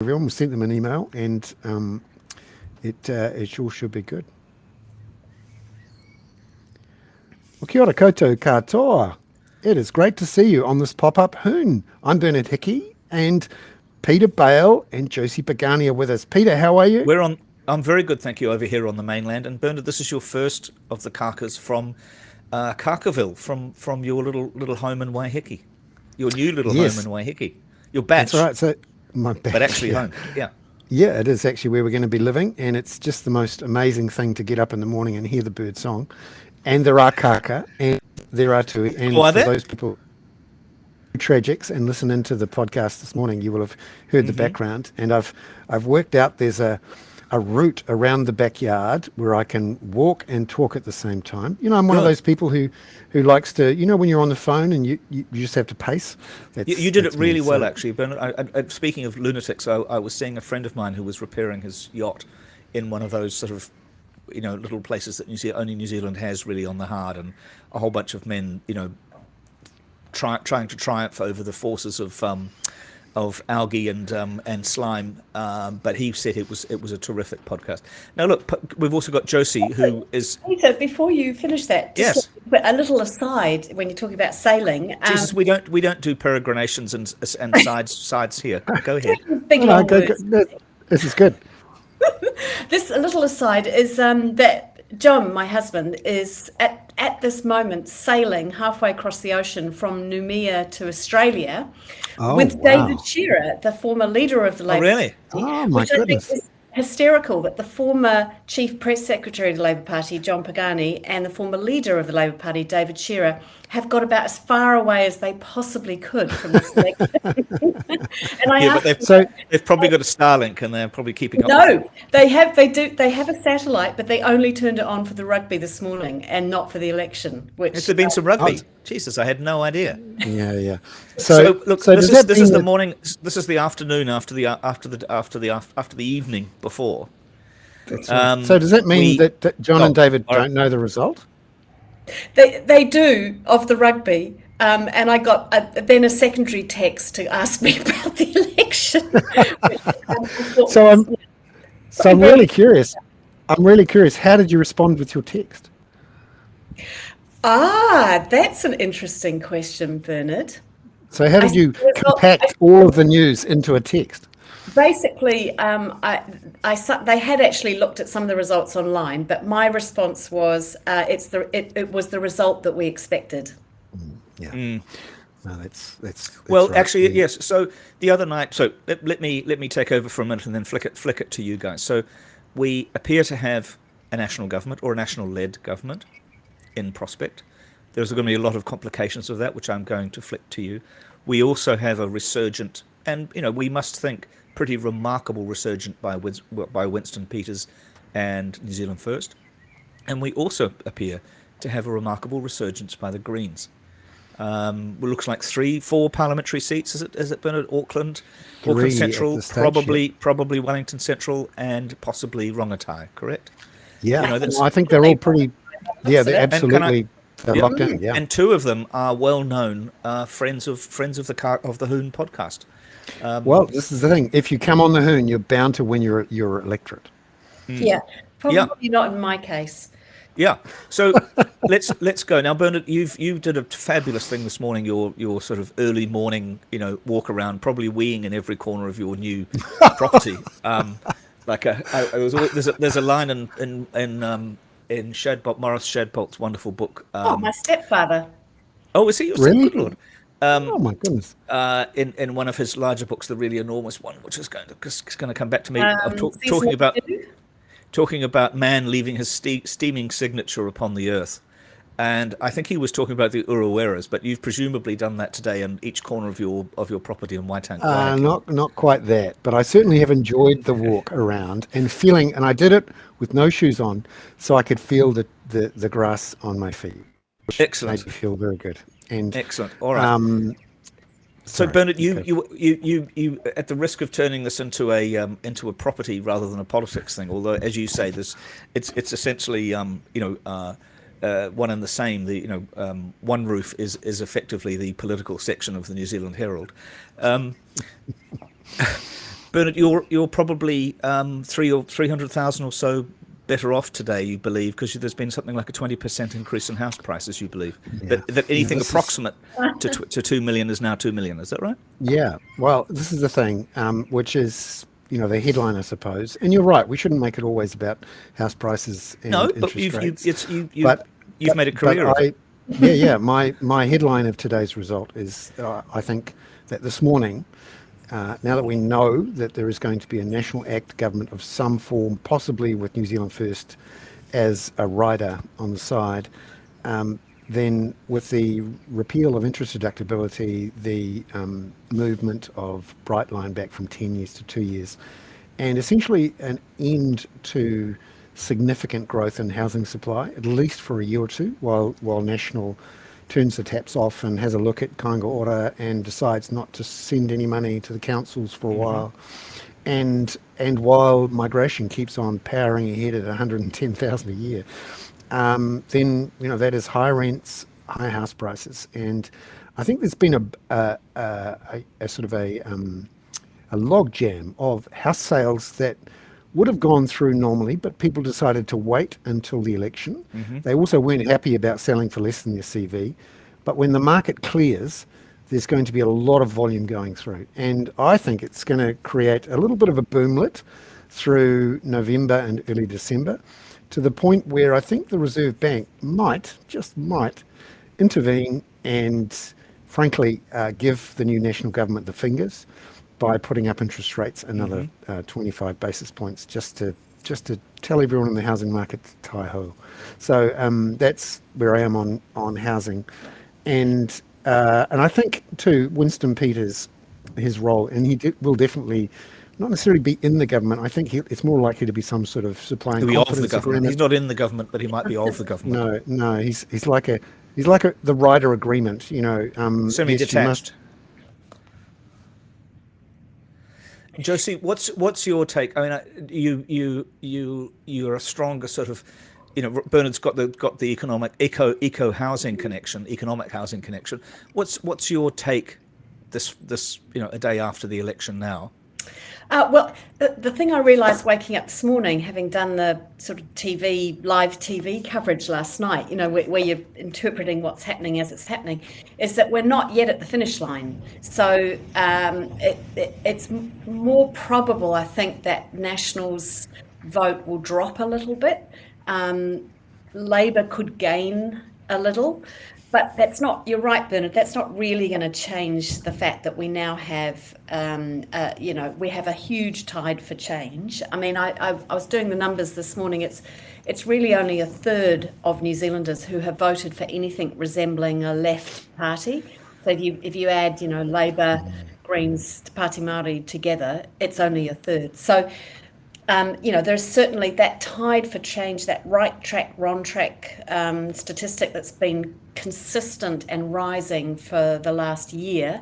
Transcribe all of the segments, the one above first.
everyone. We sent them an email, and it all should be good. Well, kia ora koutou katoa. It is great to see you on this pop-up Hoon. I'm Bernard Hickey, and Peter Bale and Josie Pagani are with us. Peter, how are you? I'm very good, thank you, over here on the mainland. And Bernard, this is your first of the kakas from Kakaville, from your little home in Waiheke, your new little home in Yes, Waiheke, your that's batch, right. So my but batch, actually yeah. home. Yeah. Yeah, it is actually where we're going to be living, and it's just the most amazing thing to get up in the morning and hear the bird song. And there are kaka, and there are tui, Oh, and are for there? those people tragics and listen into the podcast this morning, you will have heard the Hmm. background. And I've worked out there's a route around the backyard where I can walk and talk at the same time. You know, I'm one of Good. those people who likes to, when you're on the phone and you just have to pace. You That's did it that's me. really well, So actually, Bernard. Speaking of lunatics, I was seeing a friend of mine who was repairing his yacht in one of those sort of, little places that only New Zealand has really on the hard, and a whole bunch of men, trying to triumph over the forces of algae and slime. But he said it was a terrific podcast. Now look, we've also got Josie, who is Peter, before you finish that, just yes. a little aside when you're talking about sailing. Jesus, we don't do peregrinations and sides here. Go ahead. Big no, long go. words. No, this is good. This a little aside is that John, my husband, is at this moment sailing halfway across the ocean from Noumea to Australia Oh with David wow. Shearer, the former leader of the Oh, Labor really? Party, Oh my which I think goodness. is hysterical that the former chief press secretary of the Labor Party, John Pagani, and the former leader of the Labor Party, David Shearer, have got about as far away as they possibly could from this election. And I Yeah, but asked they've him, So they've probably got a Starlink and they're probably keeping up with it. no, they have a satellite, but they only turned it on for the rugby this morning and not for the election, Has which there been some oh, rugby? Jesus, I had no idea. yeah, yeah. So So look, so this does is that this mean is the that morning. This is the afternoon after the evening before. that's right? So does that mean We that John and oh, David all right. don't know the result? they do of the rugby. And I got then a secondary text to ask me about the election, which I thought So was, I'm very. really curious. I'm really curious. How did you respond with your text? That's an interesting question, Bernard. So how I did said you the result. compact all of the news into a text? Basically, they had actually looked at some of the results online, but my response was, it was the result that we expected. Yeah. No, that's Well, right. actually, yes. So the other night, so let me take over for a minute and then flick it to you guys. So we appear to have a national government or a national-led government in prospect. There's going to be a lot of complications of that, which I'm going to flick to you. We also have a resurgent, and we must think pretty remarkable resurgent by Winston Peters and New Zealand First, and we also appear to have a remarkable resurgence by the Greens. It looks like 3, 4 parliamentary seats. Is it Bernard? Auckland Three at Central, this stage. Yep. probably Wellington Central, and possibly Rongotai. Correct? Yeah. You know No, that's I think they're all pretty. Yeah, they're Absolutely. and can I? absolutely they're Yeah, locked in. Yeah. and two of them are well-known friends of the Hoon podcast. Well, this is the thing. If you come on the Hoon, you're bound to win your electorate. Yeah, Yeah, probably not in my case. yeah. So let's go now, Bernard. You did a fabulous thing this morning. Your sort of early morning, walk around, probably weeing in every corner of your new property. It was there's a line in Morris Shadbolt's wonderful book. Oh, my stepfather. Oh, is he? Really? Good Lord. Oh my goodness. In one of his larger books, the really enormous one, which is going to come back to me, of Season two. talking about man leaving his steaming signature upon the earth. And I think he was talking about the Uruweras, but you've presumably done that today in each corner of your property in Waiheke. Not quite that, but I certainly have enjoyed the walk around and feeling. And I did it with no shoes on, so I could feel the grass on my feet, which made Excellent, me feel very good. And excellent. All right. um, So sorry, Bernard, okay. you at the risk of turning this into a property rather than a politics thing, although as you say, it's essentially one and the same. One Roof is effectively the political section of the New Zealand Herald. Bernard, you're probably 300,000 or so better off today, you believe, because there's been something like a 20% increase in house prices, you believe. Yeah. That anything this is approximate to 2 million is now 2 million. Is that right? Yeah, well, this is the thing, which is, the headline, I suppose. And you're right, we shouldn't make it always about house prices No, and but interest rates. you've But made a but career of it. my headline of today's result is I think that this morning, now that we know that there is going to be a National Act government of some form, possibly with New Zealand First as a rider on the side, then with the repeal of interest deductibility, the movement of Brightline back from 10 years to 2 years, and essentially an end to significant growth in housing supply, at least for a year or two, while National turns the taps off and has a look at Kāinga Ora and decides not to send any money to the councils for a while. And while migration keeps on powering ahead at 110,000 a year, then that is high rents, high house prices, and I think there's been a sort of a log jam of house sales that would have gone through normally, but people decided to wait until the election. They also weren't happy about selling for less than their CV, but when the market clears, there's going to be a lot of volume going through, and I think it's going to create a little bit of a boomlet through November and early December, to the point where I think the Reserve Bank just might, intervene and, frankly, give the new national government the fingers by putting up interest rates another 25 basis points, just to tell everyone in the housing market hi-ho. So that's where I am on housing, and I think too Winston Peters, his role, and will definitely not necessarily be in the government. I think it's more likely to be some sort of supply and confidence agreement. He's not in the government, but he might be of the government. No, he's like the rider agreement, Semi-detached. Josie, what's your take? I mean, you're a stronger sort of, Bernard's got the economic economic housing connection. What's your take this a day after the election now? Well, the thing I realised waking up this morning, having done the sort of live TV coverage last night, where you're interpreting what's happening as it's happening, is that we're not yet at the finish line. So it's more probable, I think, that National's vote will drop a little bit. Labour could gain a little. But you're right, Bernard, that's not really going to change the fact that we now have, we have a huge tide for change. I mean, I was doing the numbers this morning. It's really only a third of New Zealanders who have voted for anything resembling a left party. So if you add, Labour, Greens, Te Pāti Māori together, it's only a third. So, there's certainly that tide for change, that right track, wrong track statistic that's been consistent and rising for the last year,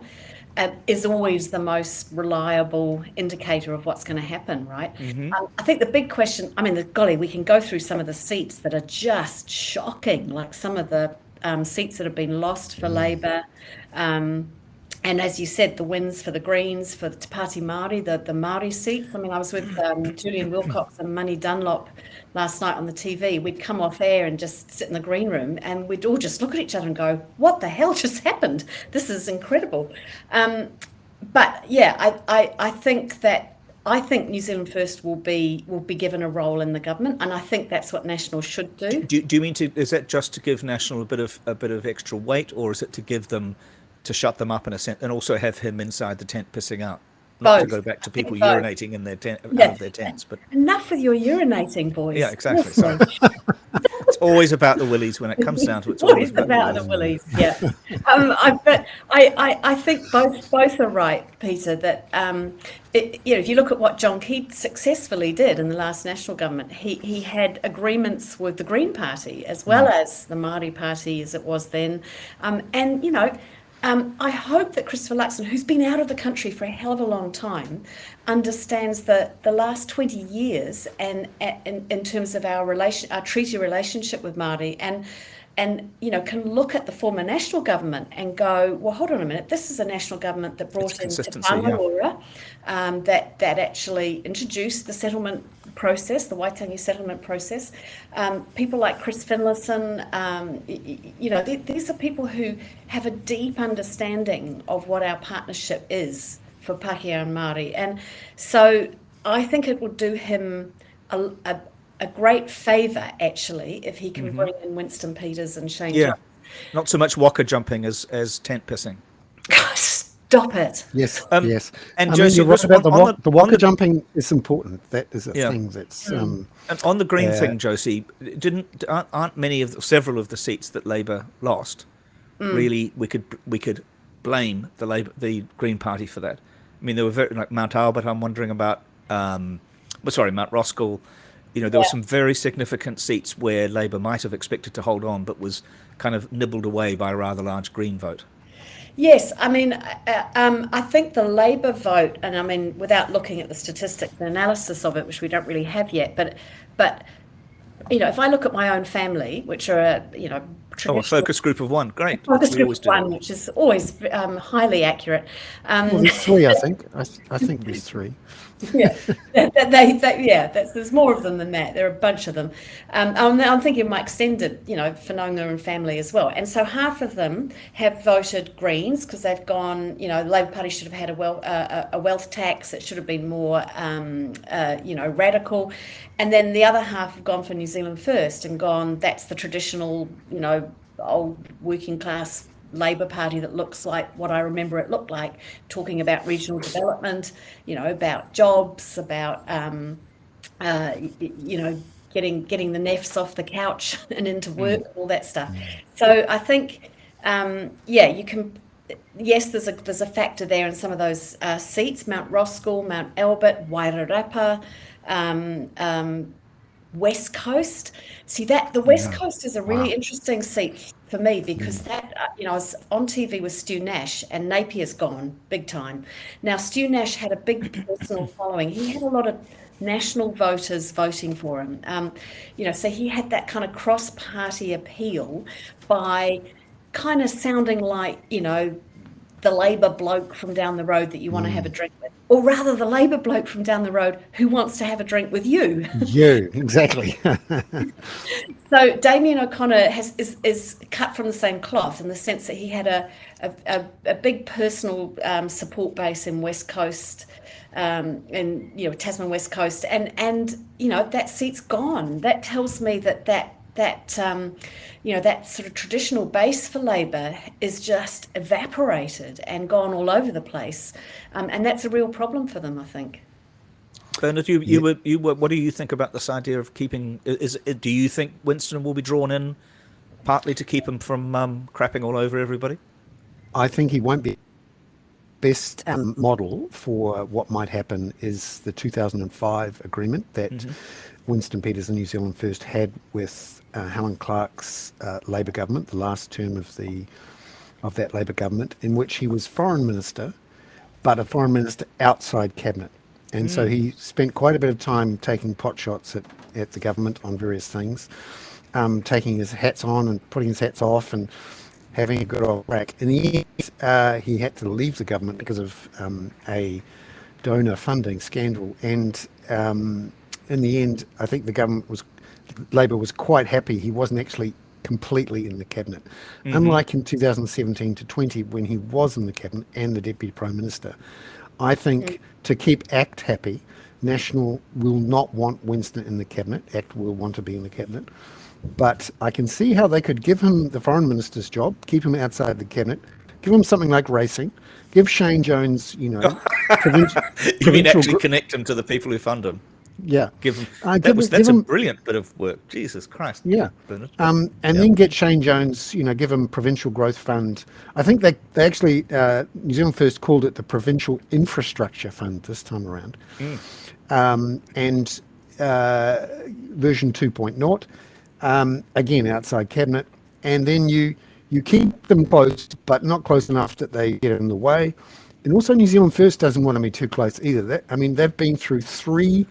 is always the most reliable indicator of what's going to happen, right? I think the big question, golly, we can go through some of the seats that are just shocking, like some of the seats that have been lost for Labour. And as you said, the wins for the Greens, for the Te Pāti Māori, the Māori seats. I mean, I was with Julian Wilcox and Money Dunlop last night on the TV. We'd come off air and just sit in the green room, and we'd all just look at each other and go, what the hell just happened? This is incredible. But yeah, I think New Zealand First will be given a role in the government, and I think that's what National should do. Do you mean is that just to give National a bit of extra weight, or is it to give them, to shut them up in a sense, and also have him inside the tent pissing out? Not to go back to people urinating in their tent, out of their tents, but enough with your urinating, boys. Yeah, exactly. Sorry. It's always about the willies when it comes down to it. It's always about the willies. Yeah. But I think both are right, Peter. That if you look at what John Key successfully did in the last National government, he had agreements with the Green Party as well as the Māori Party as it was then, I hope that Christopher Luxon, who's been out of the country for a hell of a long time, understands the last 20 years and in terms of our treaty relationship with Māori, and can look at the former national government and go, well, hold on a minute, this is a national government that brought in Te Whangaora, that actually introduced the settlement process, the Waitangi settlement process. People like Chris Finlayson, these are people who have a deep understanding of what our partnership is for Pākehā and Māori. And so I think it would do him a great favour, actually, if he can bring in Winston Peters and Shane Jones. Not so much waka jumping as tent pissing. Stop it. Yes, yes. And Josie, you're right about the waka jumping is important. That is a thing that's... and on the Green thing, Josie, aren't several of the seats that Labour lost, really, we could blame the Green Party for that. I mean, there were like Mount Albert, I'm wondering about, Mount Roskill. There were some very significant seats where Labour might have expected to hold on, but was kind of nibbled away by a rather large Green vote. Yes, I mean, I think the Labour vote, and I mean, without looking at the statistics and analysis of it, which we don't really have yet, but if I look at my own family, which are a focus group of one, great. Focus group of one, which is always highly accurate. Well, there's three, I think. I think there's three. There's more of them than that. There are a bunch of them. I'm thinking of my extended, Whanonga and family as well. And so half of them have voted Greens because they've gone, the Labour Party should have had a wealth tax. It should have been more, radical. And then the other half have gone for New Zealand First and gone, that's the traditional, old working class Labour Party that looks like what I remember it looked like, talking about regional development, about jobs, about getting the nefs off the couch and into work, all that stuff. So I think you can. Yes, there's a factor there in some of those seats: Mount Roskill, Mount Albert, Wairarapa, West Coast. See that the West Coast is a really interesting seat for me because that, I was on TV with Stu Nash and Napier's gone big time. Now, Stu Nash had a big personal following. He had a lot of national voters voting for him. So he had that kind of cross-party appeal by kind of sounding like, the Labour bloke from down the road that you want to have a drink with. Or rather, the Labour bloke from down the road who wants to have a drink with you. You, exactly. So Damien O'Connor is cut from the same cloth in the sense that he had a big personal support base in West Coast, in Tasman West Coast, and that seat's gone. That tells me that sort of traditional base for Labour is just evaporated and gone all over the place, and that's a real problem for them, I think. Bernard, you were. What do you think about this idea of keeping? Do you think Winston will be drawn in partly to keep him from crapping all over everybody? I think he won't be. Best model for what might happen is the 2005 agreement that Winston Peters and New Zealand First had with Helen Clark's Labour government, the last term of that Labour government, in which he was foreign minister, but a foreign minister outside cabinet. And so he spent quite a bit of time taking pot shots at the government on various things, taking his hats on and putting his hats off and having a good old crack. In the end, he had to leave the government because of a donor funding scandal. And in the end, I think Labour was quite happy he wasn't actually completely in the cabinet. Unlike in 2017 to 20, when he was in the cabinet and the Deputy Prime Minister. I think to keep ACT happy, National will not want Winston in the cabinet. ACT will want to be in the cabinet. But I can see how they could give him the foreign minister's job, keep him outside the cabinet, give him something like racing, give Shane Jones, you mean actually connect him to the people who fund him? Yeah. Give him, that's a brilliant bit of work. Jesus Christ. Yeah. Then get Shane Jones, give him Provincial Growth Fund. I think they actually, New Zealand First called it the Provincial Infrastructure Fund this time around. And version 2.0, again, outside cabinet. And then you keep them close, but not close enough that they get in the way. And also New Zealand First doesn't want to be too close either. They've been through 3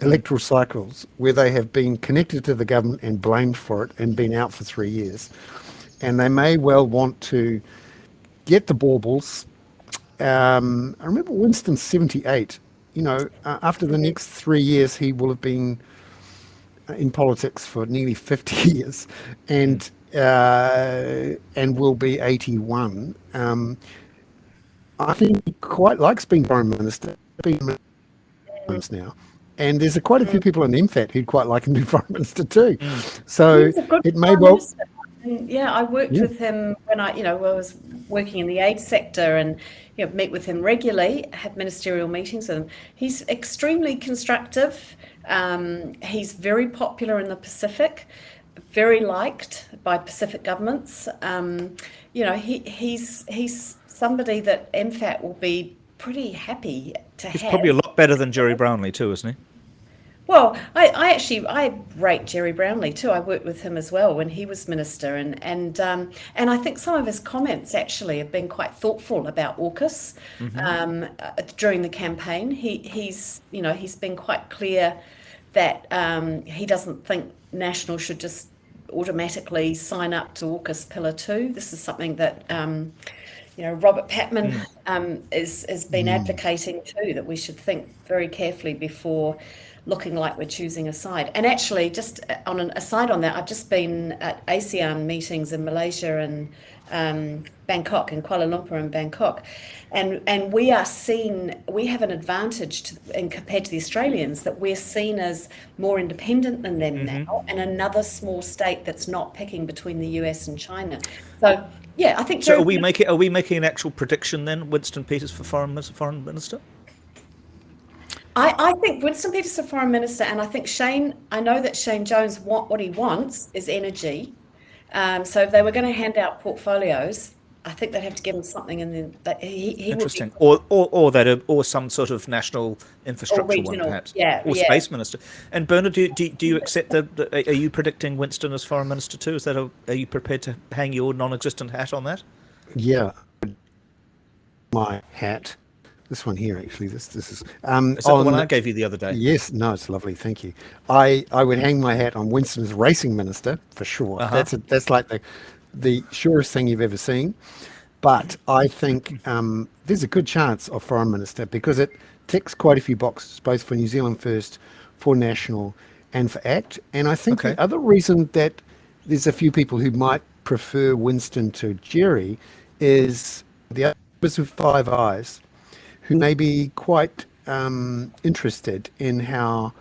electoral cycles where they have been connected to the government and blamed for it and been out for 3 years. And they may well want to get the baubles. I remember Winston 78, after the next 3 years, he will have been in politics for nearly 50 years and will be 81. I think he quite likes being Foreign Minister, now. And there's quite a few people in MFAT who'd quite like him to be Foreign Minister too. So it may well... Yeah, I worked with him when I was working in the aid sector, and meet with him regularly, have ministerial meetings with him. He's extremely constructive. He's very popular in the Pacific, very liked by Pacific governments. He's somebody that MFAT will be pretty happy to have. He's probably a lot better than Jerry Brownlee too, isn't he? Well, I rate Jerry Brownlee too. I worked with him as well when he was minister, and I think some of his comments actually have been quite thoughtful about AUKUS during the campaign. He's been quite clear that he doesn't think National should just automatically sign up to AUKUS Pillar 2. This is something that Robert Patman has been advocating too, that we should think very carefully before looking like we're choosing a side. And actually, just on an aside on that, I've just been at ASEAN meetings in Malaysia and Bangkok, in Kuala Lumpur and Bangkok, and we have an advantage compared to the Australians, that we're seen as more independent than them now, and another small state that's not picking between the US and China. So yeah, I think. So are we making an actual prediction then, Winston Peters for foreign minister? I think Winston Peters for Foreign Minister, and I think I know that Shane Jones, what he wants is energy. So if they were going to hand out portfolios, I think they'd have to give him something in the that he Interesting. would be, or some sort of national infrastructure regional, one, perhaps. or space minister. And Bernard, do you accept that? Are you predicting Winston as foreign minister too? Are you prepared to hang your non-existent hat on that? Yeah, my hat. This one here, actually. This is. Is that the one I gave you the other day? Yes. No, it's lovely. Thank you. I would hang my hat on Winston as racing minister for sure. That's like the surest thing you've ever seen. But I think there's a good chance of foreign minister, because it ticks quite a few boxes, both for New Zealand First, for National, and for ACT. And I think the other reason that there's a few people who might prefer Winston to Jerry is the others with Five Eyes, who may be quite interested in how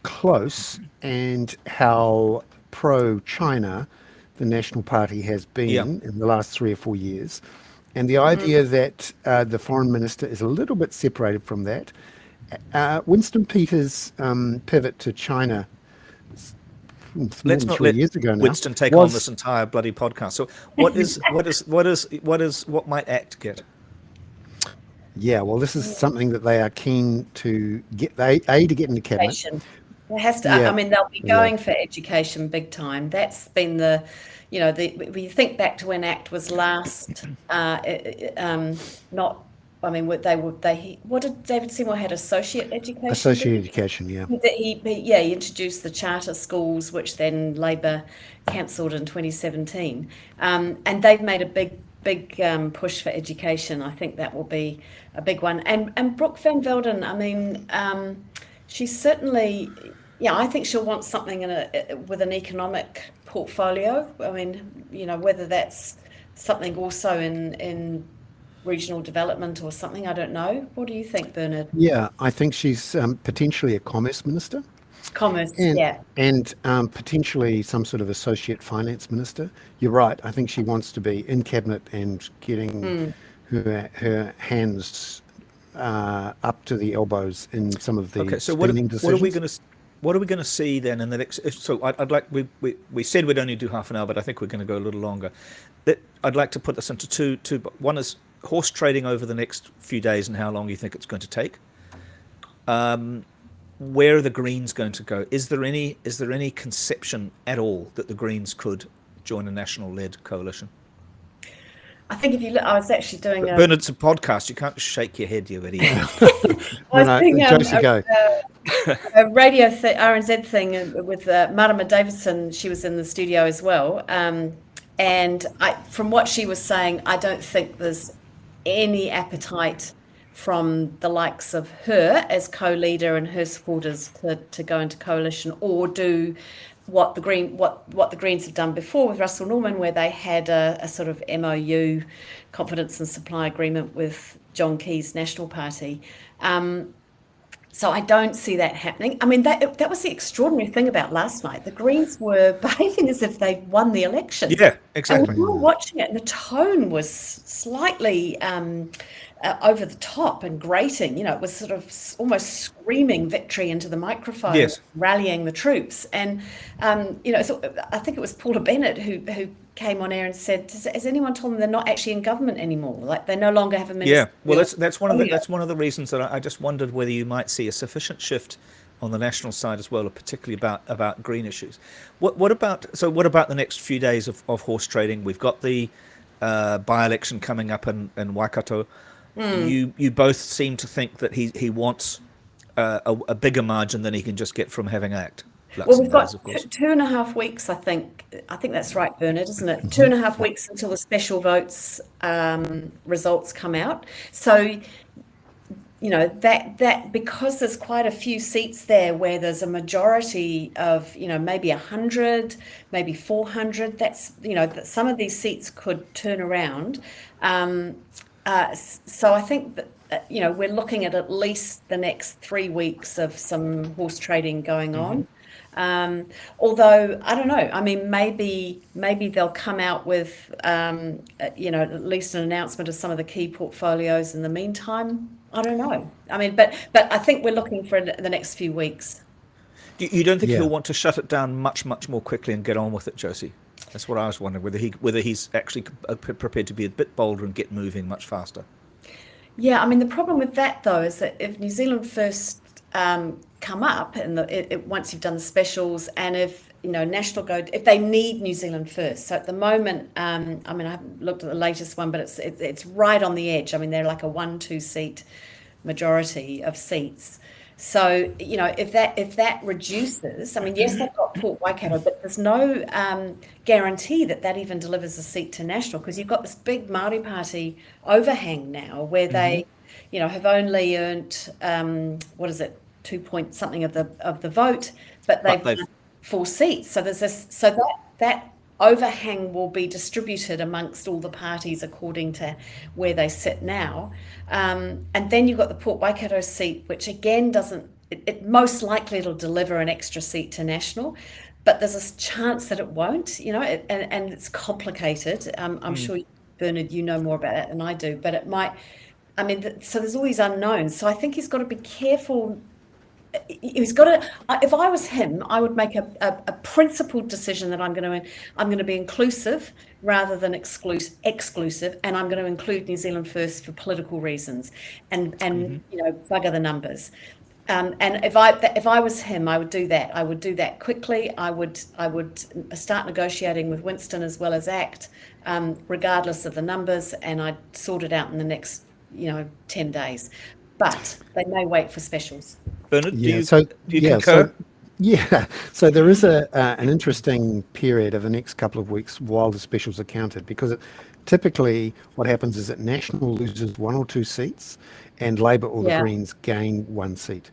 close and how pro-China the National Party has been in the last 3 or 4 years. And the idea that the foreign minister is a little bit separated from that. Winston Peters' pivot to China, let's not 3 let years ago now, Winston take on this entire bloody podcast. So what might ACT get? Yeah, well, this is something that they are keen to get. To get into cabinet. Education. It has to. I mean, they'll be going for education big time. That's been when you think back to when ACT was last, not. I mean, what did David Seymour had? Associate education. Associate education, yeah. He introduced the charter schools, which then Labor cancelled in 2017, and they've made a big push for education. I think that will be a big one. And Brooke Van Velden, I mean, she's certainly, I think she'll want something with an economic portfolio. I mean, whether that's something also in regional development or something, I don't know. What do you think, Bernard? Yeah, I think she's potentially a commerce minister. Commerce, and potentially some sort of associate finance minister. You're right. I think she wants to be in cabinet and getting her hands up to the elbows in some of the spending decisions. What are we going to see then in the next? So I'd like we said we'd only do half an hour, but I think we're going to go a little longer. I'd like to put this into two. One is horse trading over the next few days and how long you think it's going to take. Where are the Greens going to go? Is there any conception at all that the Greens could join a national-led coalition? I think if you look, I was actually doing Bernard's a podcast. You can't just shake your head, you idiot. Josie, go. a radio RNZ thing with Marama Davidson. She was in the studio as well. And from what she was saying, I don't think there's any appetite from the likes of her as co-leader and her supporters to go into coalition or do what the Greens have done before with Russell Norman, where they had a sort of MOU, confidence and supply agreement with John Key's National Party. So I don't see that happening. I mean, that was the extraordinary thing about last night. The Greens were behaving as if they'd won the election. Yeah, exactly. And we were watching it, and the tone was slightly over the top and grating. It was sort of almost screaming victory into the microphone, yes, rallying the troops. And so I think it was Paula Bennett who came on air and said, "Has anyone told them they're not actually in government anymore? Like they no longer have a minister?" Yeah, well, that's one of the reasons that I just wondered whether you might see a sufficient shift on the national side as well, particularly about green issues. What about the next few days of horse trading? We've got the by-election coming up in Waikato. You both seem to think that he wants a bigger margin than he can just get from having ACT. Well, we've got 2.5 weeks, I think. I think that's right, Bernard, isn't it? 2.5 weeks until the special votes results come out. So, that because there's quite a few seats there where there's a majority of, maybe 100, maybe 400. That's, that some of these seats could turn around. So I think that, we're looking at least the next 3 weeks of some horse trading going on. Although I don't know, I mean, maybe they'll come out with, at least an announcement of some of the key portfolios in the meantime. I don't know. I mean, but I think we're looking for the next few weeks. You don't think he'll want to shut it down much more quickly and get on with it, Josie? That's what I was wondering, whether he's actually prepared to be a bit bolder and get moving much faster. Yeah, I mean, the problem with that though is that if New Zealand First come up and once you've done the specials, and if National go, if they need New Zealand First. So at the moment, I mean, I haven't looked at the latest one, but it's right on the edge. I mean, they're like a 1-2 seat majority of seats. So if that reduces, I mean, yes, they've got Port Waikato, but there's no guarantee that even delivers a seat to National, because you've got this big Māori Party overhang now, where they, have only earned 2 point something of the vote, but they've won 4 seats. So there's this, that overhang will be distributed amongst all the parties according to where they sit now. And then you've got the Port Waikato seat, which again it most likely it'll deliver an extra seat to National, but there's a chance that it won't, and it's complicated. I'm sure, Bernard, you know more about it than I do, but it might, I mean, so there's all these unknowns. So I think he's got to be careful. He's got to. If I was him, I would make a principled decision that I'm going to be inclusive rather than exclusive, and I'm going to include New Zealand First for political reasons, and bugger the numbers. And if I was him, I would do that. I would do that quickly. I would start negotiating with Winston as well as ACT, regardless of the numbers, and I'd sort it out in the next 10 days. But they may wait for specials. Bernard, do you concur? So there is an interesting period of the next couple of weeks while the specials are counted, because typically what happens is that National loses 1 or 2 seats and Labour or the Greens gain 1 seat.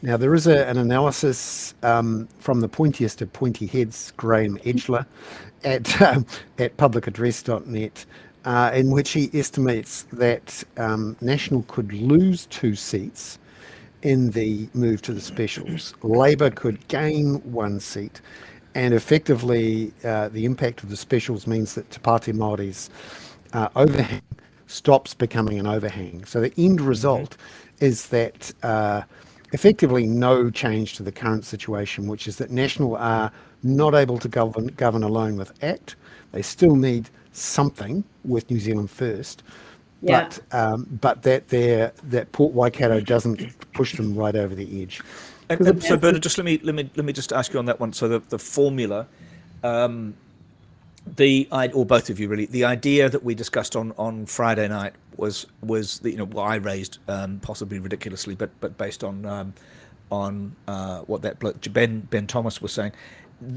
Now there is an analysis from the pointiest of pointy heads, Graham Edgler, at publicaddress.net, in which he estimates that National could lose 2 seats in the move to the specials. Labour could gain 1 seat, and effectively the impact of the specials means that Te Pāti Māori's overhang stops becoming an overhang. So the end result is that effectively no change to the current situation, which is that National are not able to govern alone with ACT. They still need something with New Zealand First, but that Port Waikato doesn't push them right over the edge. And so, Bernard, just let me just ask you on that one. So the formula, or both of you really, the idea that we discussed on Friday night was I raised, possibly ridiculously, but based on what that Ben Thomas was saying.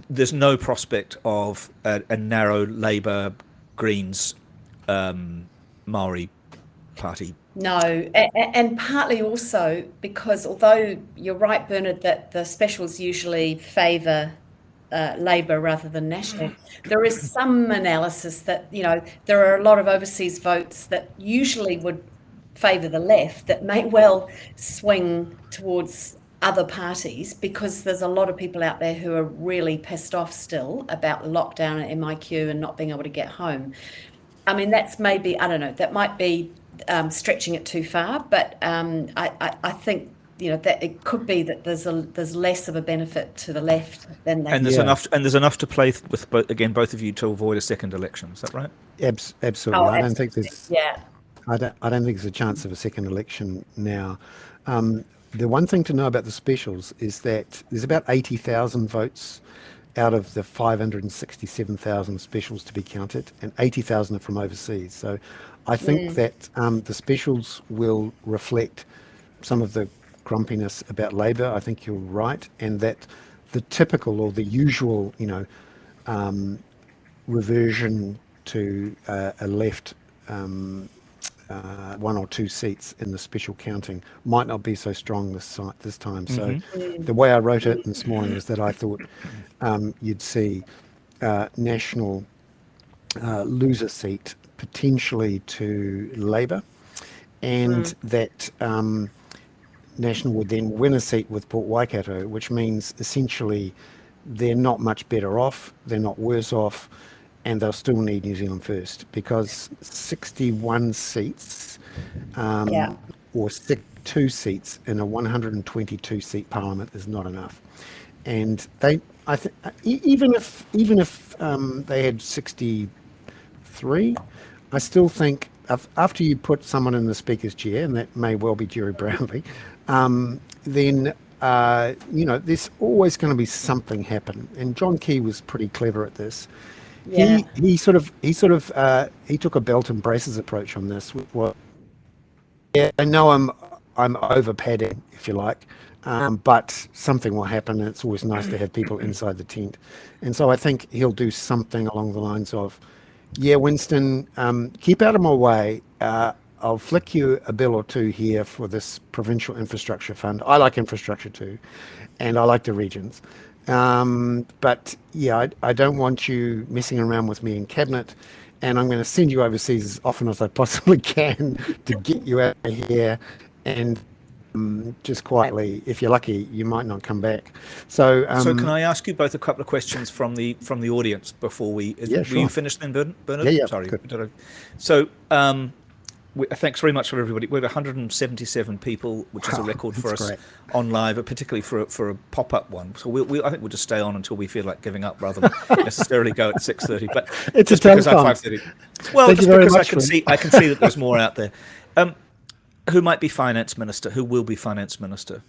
There's no prospect of a narrow Labour Greens Maori party. No, and partly also because although you're right, Bernard, that the specials usually favour Labour rather than National, there is some analysis that, there are a lot of overseas votes that usually would favour the left that may well swing towards other parties, because there's a lot of people out there who are really pissed off still about lockdown at MIQ and not being able to get home. I mean, that's maybe, I don't know, that might be stretching it too far, but I think that it could be that there's less of a benefit to the left than that. And there's enough to play with both of you to avoid a second election. Is that right? Absolutely. Oh, I don't think there's. Yeah. I don't think there's a chance of a second election now. The one thing to know about the specials is that there's about 80,000 votes out of the 567,000 specials to be counted, and 80,000 are from overseas. So I think that the specials will reflect some of the grumpiness about Labour. I think you're right, and that the typical or the usual, reversion to a left one or two seats in the special counting might not be so strong this time. So the way I wrote it this morning is that I thought you'd see National lose a seat potentially to Labour, and that National would then win a seat with Port Waikato, which means essentially they're not much better off, they're not worse off, and they'll still need New Zealand First, because 61 seats or 2 seats in a 122 seat parliament is not enough. And I think even if they had 63, I still think after you put someone in the Speaker's chair, and that may well be Jerry Brownlee, then there's always going to be something happen. And John Key was pretty clever at this. Yeah. He took a belt and braces approach on this. I know I'm over padding, if you like, but something will happen, and it's always nice to have people inside the tent. And so I think he'll do something along the lines of, yeah, Winston, keep out of my way. I'll flick you a bill or two here for this provincial infrastructure fund. I like infrastructure too, and I like the regions. But yeah, I don't want you messing around with me in cabinet, and I'm going to send you overseas as often as I possibly can to get you out of here, and just quietly, if you're lucky, you might not come back. So can I ask you both a couple of questions from the audience before we? Yeah, sure. Were you finished then, Bernard? Yeah. Sorry. Good. So. Thanks very much for everybody. We have 177 people, which is a record for us on live, particularly for a pop-up one. So I think we'll just stay on until we feel like giving up, rather than necessarily go at 6:30. But it's just a because I'm 5:30. Well, just because I can see that there's more out there. Who might be finance minister? Who will be finance minister?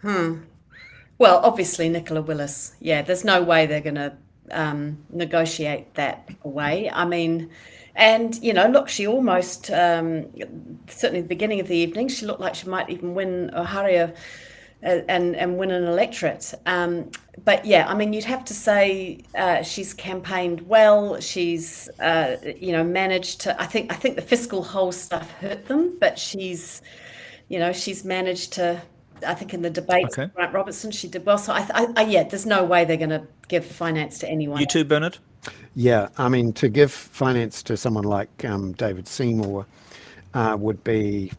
Well, obviously Nicola Willis. Yeah, there's no way they're going to negotiate that away. I mean. And, look, she almost, certainly at the beginning of the evening, she looked like she might even win Oharia and win an electorate. But, yeah, I mean, you'd have to say she's campaigned well. She's, managed to, I think the fiscal hole stuff hurt them, but she's managed to, I think in the debates with Grant Robertson, she did well. So, there's no way they're going to give finance to anyone. You too, Bernard? Yeah, I mean, to give finance to someone like David Seymour would be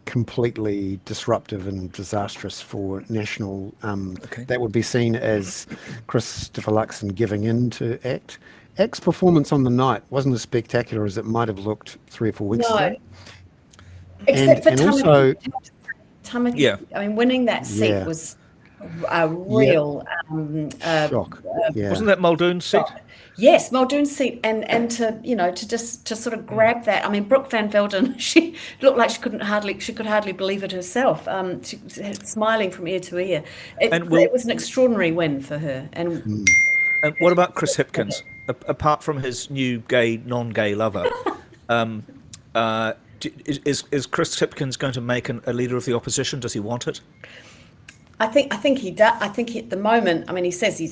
completely disruptive and disastrous for National. That would be seen as Christopher Luxon giving in to ACT. ACT's performance on the night wasn't as spectacular as it might have looked 3 or 4 weeks ago. Except for Tamaki. Yeah. I mean, winning that seat was a real shock. Wasn't that Muldoon's seat? Yes, Muldoon's seat, and to sort of grab that. I mean, Brooke Van Velden, she looked like she could hardly believe it herself. She was smiling from ear to ear. It was an extraordinary win for her. And what about Chris Hipkins? Apart from his new non-gay lover, is Chris Hipkins going to make a leader of the opposition? Does he want it? I think he does. I think at the moment, I mean, he says he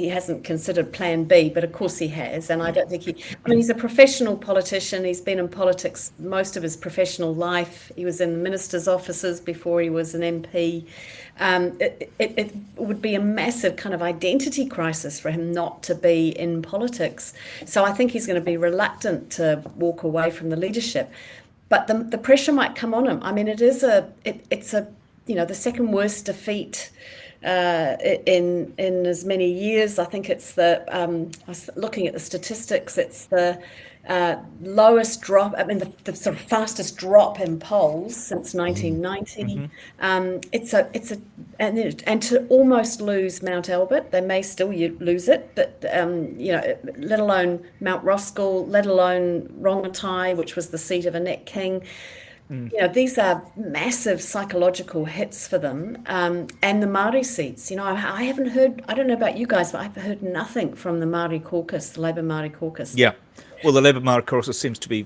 hasn't considered Plan B, but of course he has. And I don't think he's a professional politician. He's been in politics most of his professional life. He was in the minister's offices before he was an MP. It would be a massive kind of identity crisis for him not to be in politics. So I think he's going to be reluctant to walk away from the leadership. But the pressure might come on him. I mean, it's a the second worst defeat in as many years. I think it's I was looking at the statistics. It's the lowest drop. I mean, the sort of fastest drop in polls since 1990. And to almost lose Mount Albert, they may still lose it, but let alone Mount Roskill, let alone Rongotai, which was the seat of Annette King. These are massive psychological hits for them. And the Māori seats, I haven't heard, I don't know about you guys, but I've heard nothing from the Māori caucus, the Labour Māori caucus. Yeah. Well, the Labour Māori caucus seems to be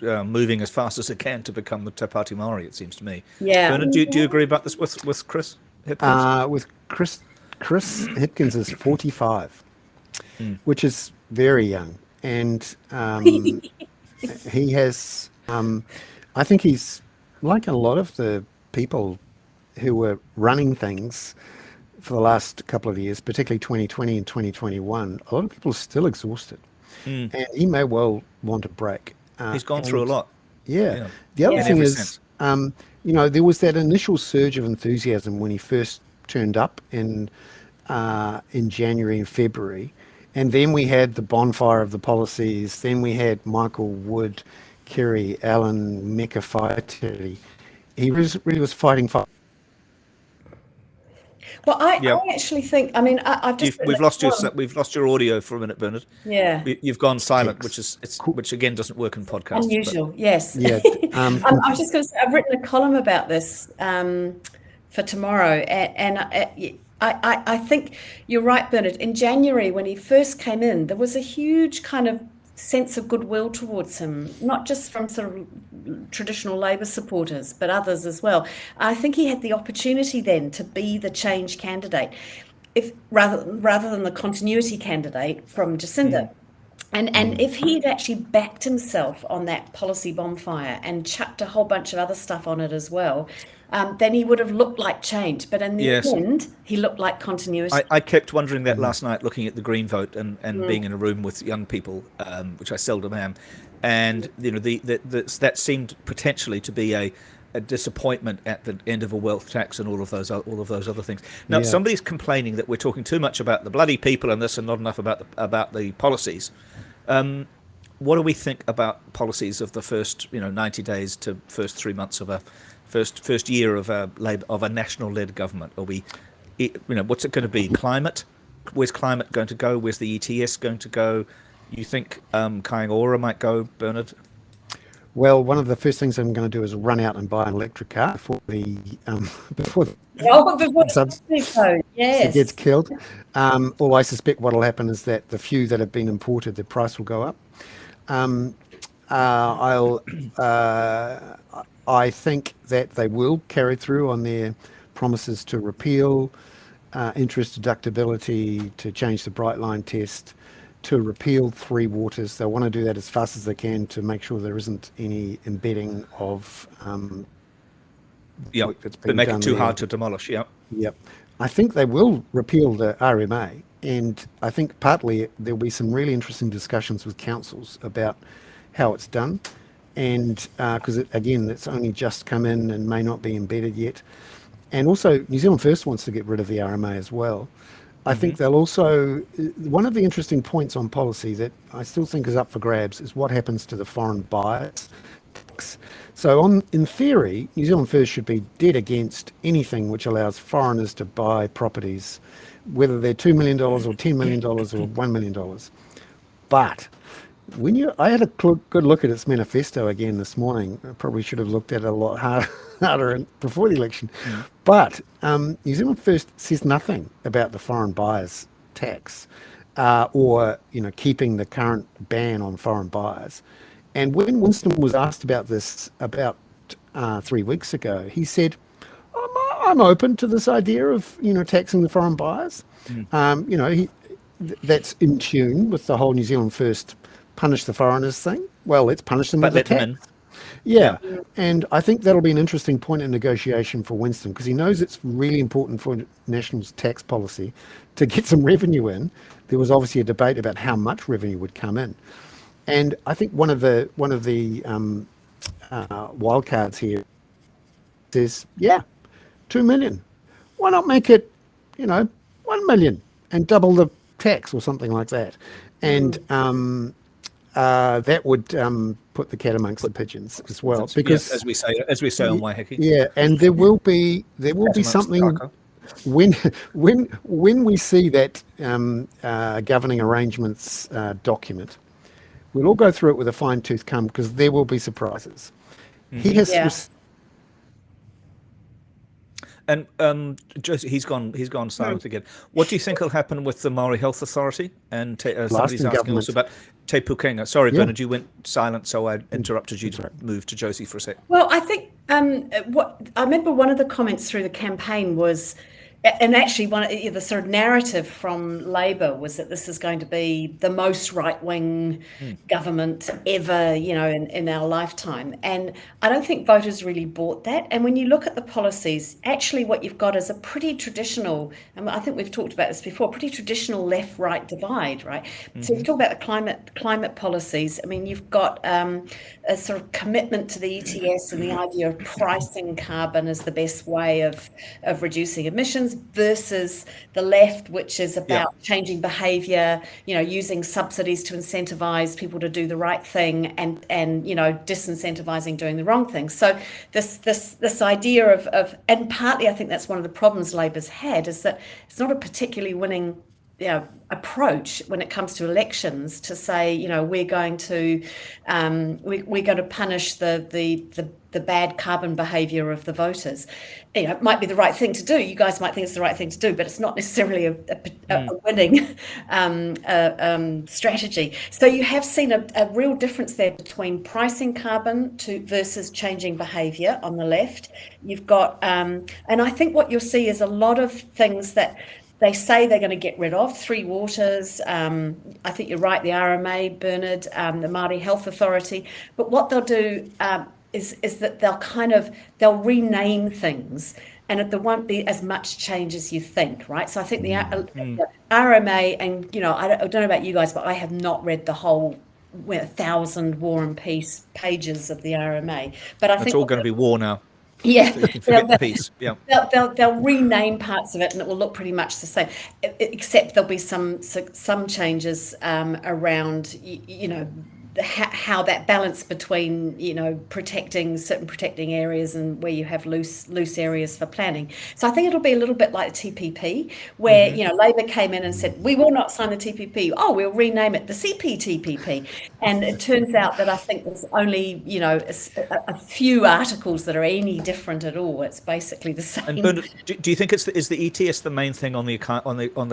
moving as fast as it can to become the Te Pāti Māori, it seems to me. Yeah. Bernard, do you agree about this with Chris Hipkins? With Chris Hipkins is 45, which is very young. And he has... I think he's like a lot of the people who were running things for the last couple of years, particularly 2020 and 2021. A lot of people are still exhausted, and he may well want a break. He's gone through a lot. Yeah. The other thing is, there was that initial surge of enthusiasm when he first turned up in January and February, and then we had the bonfire of the policies. Then we had Michael Wood, Kerry Allen, Meka Whaitiri. He really was fighting for. Well, I actually think. I mean, I've just we've lost your audio for a minute, Bernard. Yeah, you've gone silent, which again doesn't work in podcasts. Unusual, yes. Yeah. I was just going to say, I've written a column about this for tomorrow, and I think you're right, Bernard. In January, when he first came in, there was a huge kind of sense of goodwill towards him, not just from sort of traditional Labour supporters, but others as well. I think he had the opportunity then to be the change candidate, rather than the continuity candidate from Jacinda. And if he had actually backed himself on that policy bonfire and chucked a whole bunch of other stuff on it as well, then he would have looked like change. But in the end, he looked like continuity. I kept wondering that last night, looking at the Green vote and being in a room with young people, which I seldom am, and that seemed potentially to be a disappointment at the end of a wealth tax and all of those other things. Now, somebody's complaining that we're talking too much about the bloody people and this, and not enough about the policies. What do we think about policies of the first 90 days to first 3 months of a first year of a national-led government? Are we, what's it going to be? Climate? Where's climate going to go? Where's the ETS going to go? You think Kaingaora might go, Bernard? Well, one of the first things I'm going to do is run out and buy an electric car before it gets killed. Or I suspect what will happen is that the few that have been imported, the price will go up. I think that they will carry through on their promises to repeal interest deductibility, to change the Bright Line test, to repeal three waters. They'll want to do that as fast as they can to make sure there isn't any embedding of work that's been make done it too there. Hard to demolish. Yep. I think they will repeal the RMA, and I think partly there'll be some really interesting discussions with councils about how it's done, and because again, it's only just come in and may not be embedded yet. And also, New Zealand First wants to get rid of the RMA as well. I think they'll also, one of the interesting points on policy that I still think is up for grabs is what happens to the foreign buyers tax. So in theory, New Zealand First should be dead against anything which allows foreigners to buy properties, whether they're $2 million or $10 million or $1 million. But I had a good look at its manifesto again this morning. I probably should have looked at it a lot harder before the election. But New Zealand First says nothing about the foreign buyers tax or keeping the current ban on foreign buyers. And when Winston was asked about this about 3 weeks ago, he said, I'm open to this idea of, taxing the foreign buyers. That's in tune with the whole New Zealand First punish the foreigners thing. Well, let's punish them But with a let them tax. in. Yeah. And I think that'll be an interesting point in negotiation for Winston, because he knows it's really important for National's tax policy to get some revenue in. There was obviously a debate about how much revenue would come in. And I think one of the wild cards here is, 2 million. Why not make it, 1 million and double the tax or something like that? And that would put the cat amongst the pigeons as well, because as we say on Waiheke. yeah, and there will be something when we see that governing arrangements document. We'll all go through it with a fine-tooth comb, because there will be surprises. He has. And Josie, he's gone silent again. What do you think will happen with the Maori Health Authority? And somebody's asking also about Te Pukenga. Sorry, Bernard, you went silent, so I interrupted you to move to Josie for a sec. Well, I think what I remember, one of the comments through the campaign was, and actually the sort of narrative from Labor was that this is going to be the most right-wing government ever, in our lifetime. And I don't think voters really bought that. And when you look at the policies, actually what you've got is a pretty traditional, and I think we've talked about this before, pretty traditional left-right divide, right? So you talk about the climate policies. I mean, you've got a sort of commitment to the ETS and the idea of pricing carbon as the best way of reducing emissions, versus the left, which is about changing behaviour, using subsidies to incentivise people to do the right thing, and disincentivising doing the wrong thing. So this idea of and partly I think that's one of the problems Labor's had, is that it's not a particularly winning approach when it comes to elections to say, we're going to punish the bad carbon behaviour of the voters. It might be the right thing to do. You guys might think it's the right thing to do, but it's not necessarily a winning strategy. So you have seen a real difference there between pricing carbon versus changing behaviour on the left. You've got, and I think what you'll see is a lot of things that they say they're going to get rid of. Three Waters, I think you're right, the RMA, Bernard, the Māori Health Authority. But what they'll do is that they'll rename things, and there won't be as much change as you think, right? So I think the RMA, and I don't know about you guys, but I have not read the whole 1,000 War and Peace pages of the RMA. But I think it's all going to be war now. Yeah, forget the peace. Yeah, they'll rename parts of it, and it will look pretty much the same, except there'll be some changes around, how that balance between protecting areas and where you have loose areas for planning. So I think it'll be a little bit like the TPP, where Labor came in and said, we will not sign the TPP. Oh, we'll rename it the CPTPP. And it turns out that I think there's only a few articles that are any different at all. It's basically the same. And Bernard, do you think is the ETS the main thing on the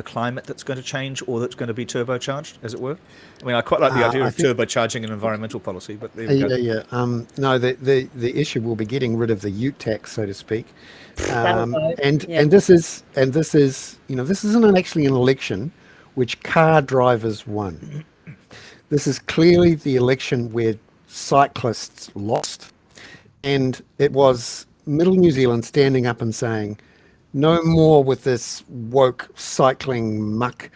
climate that's going to change, or that's going to be turbocharged, as it were? I mean, I quite like the idea of turbocharging an environmental policy, but there we go. No, the issue will be getting rid of the ute tax, so to speak. And this is this isn't actually an election which car drivers won. This is clearly the election where cyclists lost, and it was Middle New Zealand standing up and saying, no more with this woke cycling muck.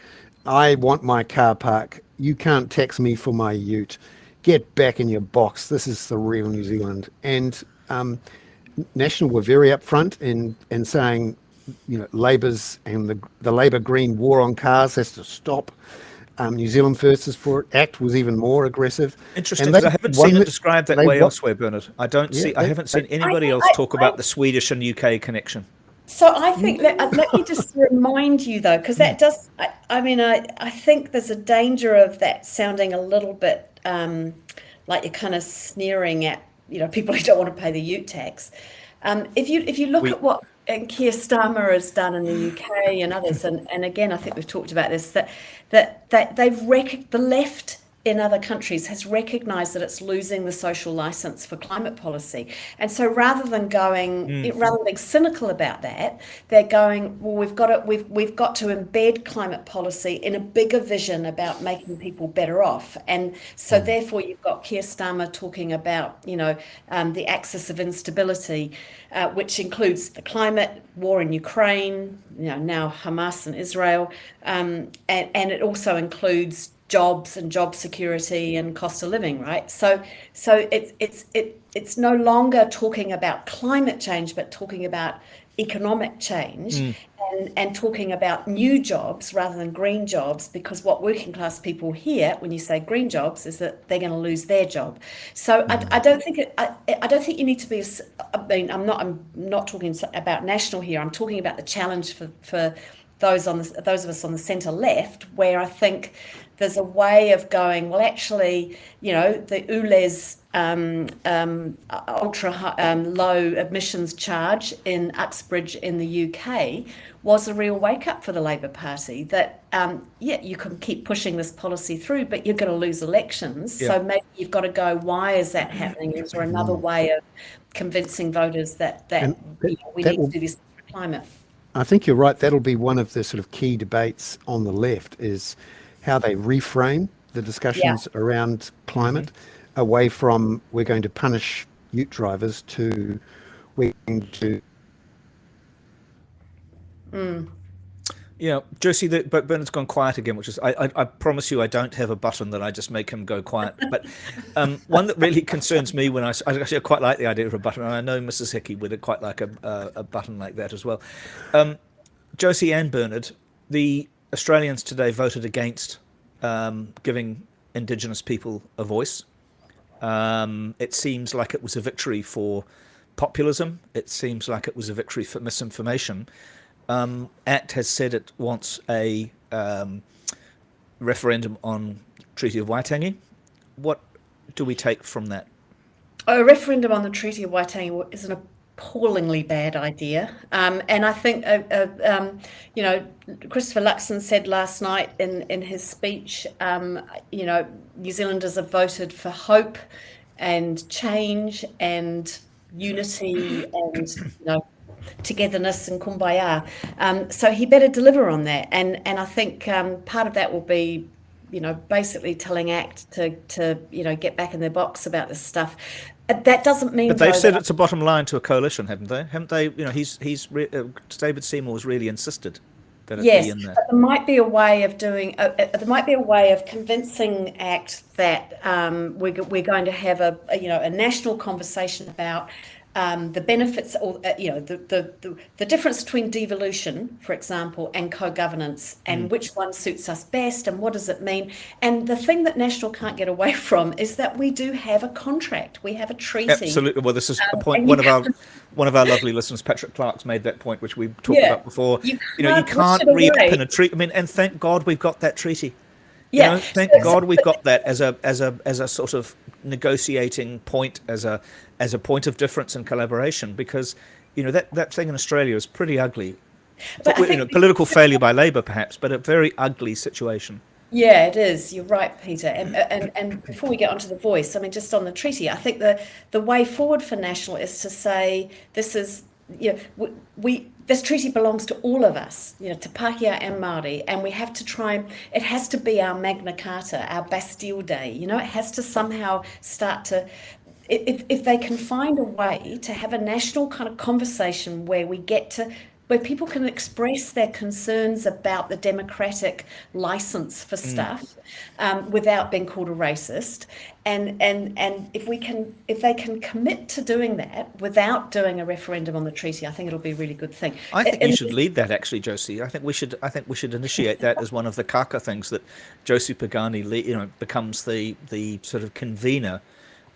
I want my car park. You can't tax me for my ute. Get back in your box. This is the real New Zealand. And National were very upfront in saying, Labor's and the Labor Green war on cars has to stop. New Zealand First Act was even more aggressive. Interesting, because I haven't seen it described that way elsewhere, Bernard. I haven't seen anybody else talk about the Swedish and UK connection. So I think let me just remind you, though, because that does. I think there's a danger of that sounding a little bit like you're kind of sneering at people who don't want to pay the ute tax. If you look at what Keir Starmer has done in the UK and others, and again I think we've talked about this, that they've the left in other countries has recognised that it's losing the social licence for climate policy. And so rather than being cynical about that, they're going, well, we've got to embed climate policy in a bigger vision about making people better off. And so therefore you've got Keir Starmer talking about, the axis of instability, which includes the climate, war in Ukraine, now Hamas and Israel, and it also includes jobs and job security and cost of living, right? So it's no longer talking about climate change, but talking about economic change and talking about new jobs rather than green jobs, because what working class people hear when you say green jobs is that they're going to lose their job. So I don't think you need to be. I'm not talking about national here. I'm talking about the challenge for those of us on the centre left, where I think there's a way of going, well, actually, the ULEZ ultra low emissions charge in Uxbridge in the UK was a real wake up for the Labour Party that, you can keep pushing this policy through, but you're going to lose elections. Yeah. So maybe you've got to go, why is that happening? Is there another way of convincing voters that we need to do this for climate? I think you're right. That'll be one of the sort of key debates on the left, is how they reframe the discussions around climate away from we're going to punish ute drivers to we're going to. Yeah, Josie, but Bernard's gone quiet again, which is, I promise you I don't have a button that I just make him go quiet. But one that really concerns me I actually quite like the idea of a button, and I know Mrs. Hickey would quite like a button like that as well. Josie and Bernard, the Australians today voted against giving Indigenous people a voice. It seems like it was a victory for populism. It seems like it was a victory for misinformation. ACT has said it wants a referendum on Treaty of Waitangi. What do we take from that? A referendum on the Treaty of Waitangi is an appallingly bad idea. And I think, Christopher Luxon said last night in his speech, New Zealanders have voted for hope and change and unity and, togetherness and kumbaya. So he better deliver on that. And I think part of that will be, basically telling ACT to get back in their box about this stuff. That doesn't mean. But they've said it's a bottom line to a coalition, haven't they? Haven't they? David Seymour's really insisted that it be in there. But there might be a way of doing. There might be a way of convincing ACT that we're going to have a national conversation about. The benefits, or the difference between devolution, for example, and co-governance, and which one suits us best, and what does it mean? And the thing that National can't get away from is that we do have a contract, we have a treaty. Absolutely. Well, this is a point. One of our lovely listeners, Patrick Clark's made that point, which we've talked about before. You can't reopen a treaty. I mean, and thank God we've got that treaty. Thank God we've got that as a sort of negotiating point, as a point of difference and collaboration, because that thing in Australia is pretty ugly. But political failure by Labor perhaps, but a very ugly situation. Yeah, it is. You're right, Peter. And before we get onto the voice, I mean, just on the treaty, I think the way forward for National is to say this is this treaty belongs to all of us, to Pākehā and Māori, and we have to try. It has to be our Magna Carta, our Bastille Day. It has to somehow start to. If they can find a way to have a national kind of conversation where people can express their concerns about the democratic license for stuff without being called a racist, and if they can commit to doing that without doing a referendum on the treaty, I think it'll be a really good thing. I think you should lead that, actually, Josie. I think we should initiate that as one of the kaka things, that Josie Pagani becomes the sort of convener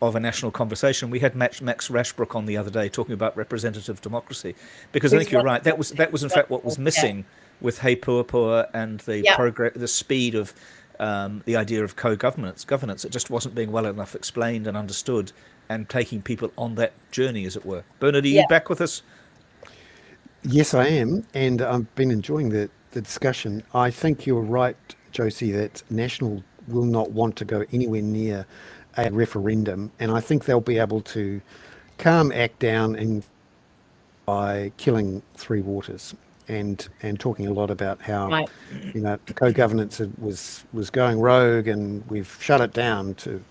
of a national conversation. We had Max Rashbrook on the other day talking about representative democracy, because I think you're right. That was in fact what was missing with Hei Puapua and the speed of the idea of co-governance. It just wasn't being well enough explained and understood, and taking people on that journey, as it were. Bernard, are you back with us? Yes, I am, and I've been enjoying the discussion. I think you're right, Josie, that National will not want to go anywhere near a referendum, and I think they'll be able to calm ACT down and by killing Three Waters and talking a lot about how Right. co-governance was going rogue and we've shut it down to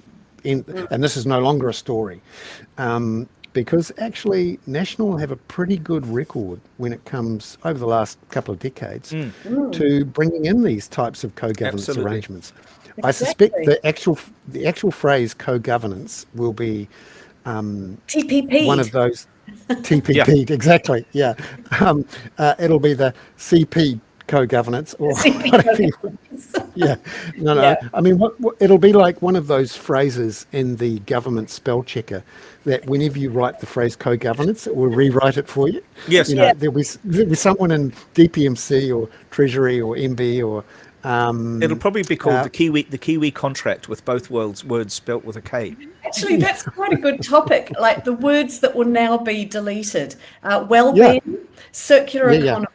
end, and this is no longer a story. Because actually National have a pretty good record when it comes over the last couple of decades to bringing in these types of co-governance arrangements. Exactly. I suspect the actual phrase co-governance will be TPP. one of those TPP, exactly. Yeah, it'll be the CP co-governance or whatever. Yeah, no. Yeah. I mean, it'll be like one of those phrases in the government spell checker that whenever you write the phrase co-governance, it will rewrite it for you. Yes. There'll be someone in DPMC or Treasury or MB or. It'll probably be called the Kiwi contract with both words spelt with a K. Actually, that's quite a good topic. Like the words that will now be deleted: well-being, circular economy,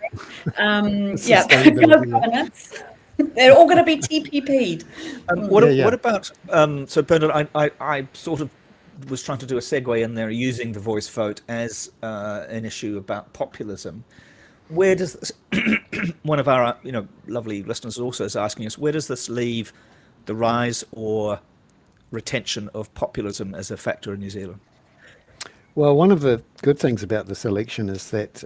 governance. They're all going to be TPP'd. What about? So Bernard, I sort of was trying to do a segue in there using the voice vote as an issue about populism. Where does this, one of our lovely listeners also is asking us, where does this leave the rise or retention of populism as a factor in New Zealand? Well, one of the good things about this election is that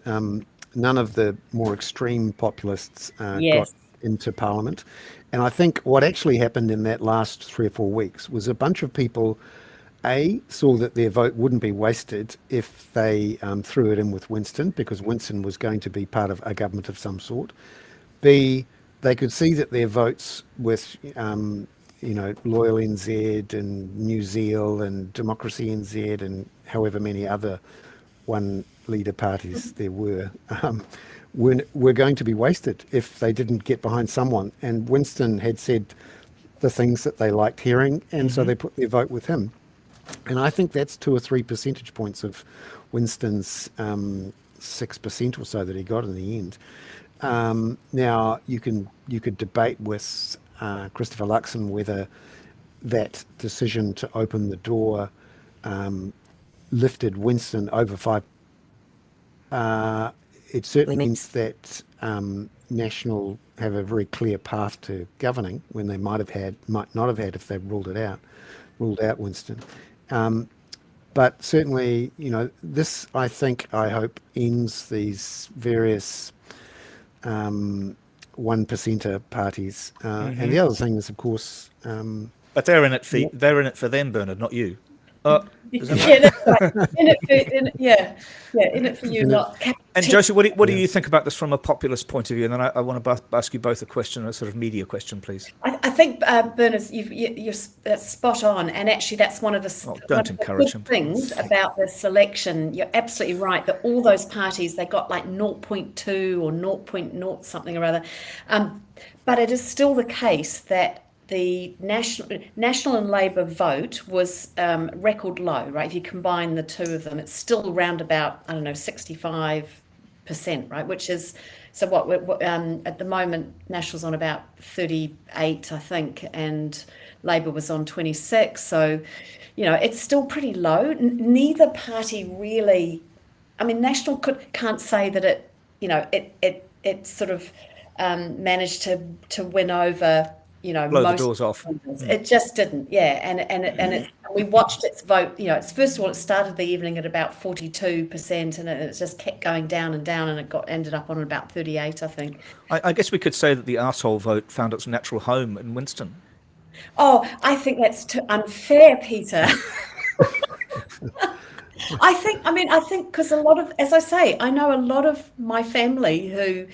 none of the more extreme populists got into Parliament. And I think what actually happened in that last 3 or 4 weeks was a bunch of people saw that their vote wouldn't be wasted if they threw it in with Winston, because Winston was going to be part of a government of some sort. B, they could see that their votes with, Loyal NZ and New Zealand and Democracy NZ and however many other one leader parties there were going to be wasted if they didn't get behind someone. And Winston had said the things that they liked hearing, and so they put their vote with him. And I think that's 2 or 3 percentage points of Winston's 6% or so that he got in the end. Now you could debate with Christopher Luxon whether that decision to open the door lifted Winston over 5. It certainly means that National have a very clear path to governing when they might not have had if they ruled out Winston. But certainly, this, I hope, ends these various 1%er parties. And the other thing is, of course... but they're in it for them, Bernard, not you. That's right. In it for you, not. And Josie, what do you think about this from a populist point of view? And then I want to ask you both a question, a sort of media question, please. I think, Bernard, you're spot on, and actually that's one of the good things about this election. You're absolutely right that all those parties, they got like 0.2 or 0.0 something or other, but it is still the case that the National and Labour vote was record low, right? If you combine the two of them, it's still around about 65%, right? Which is at the moment National's on about 38, I think, and Labour was on 26. So, it's still pretty low. Neither party really. I mean, National can't say that it sort of managed to win over. Blow most the doors off. It just didn't, and we watched its vote. It's first of all, it started the evening at about 42%, and it just kept going down and down, and it ended up on about 38, I think. I guess we could say that the arsehole vote found its natural home in Winston. Oh, I think that's too unfair, Peter. I think because a lot of, as I say, I know a lot of my family who,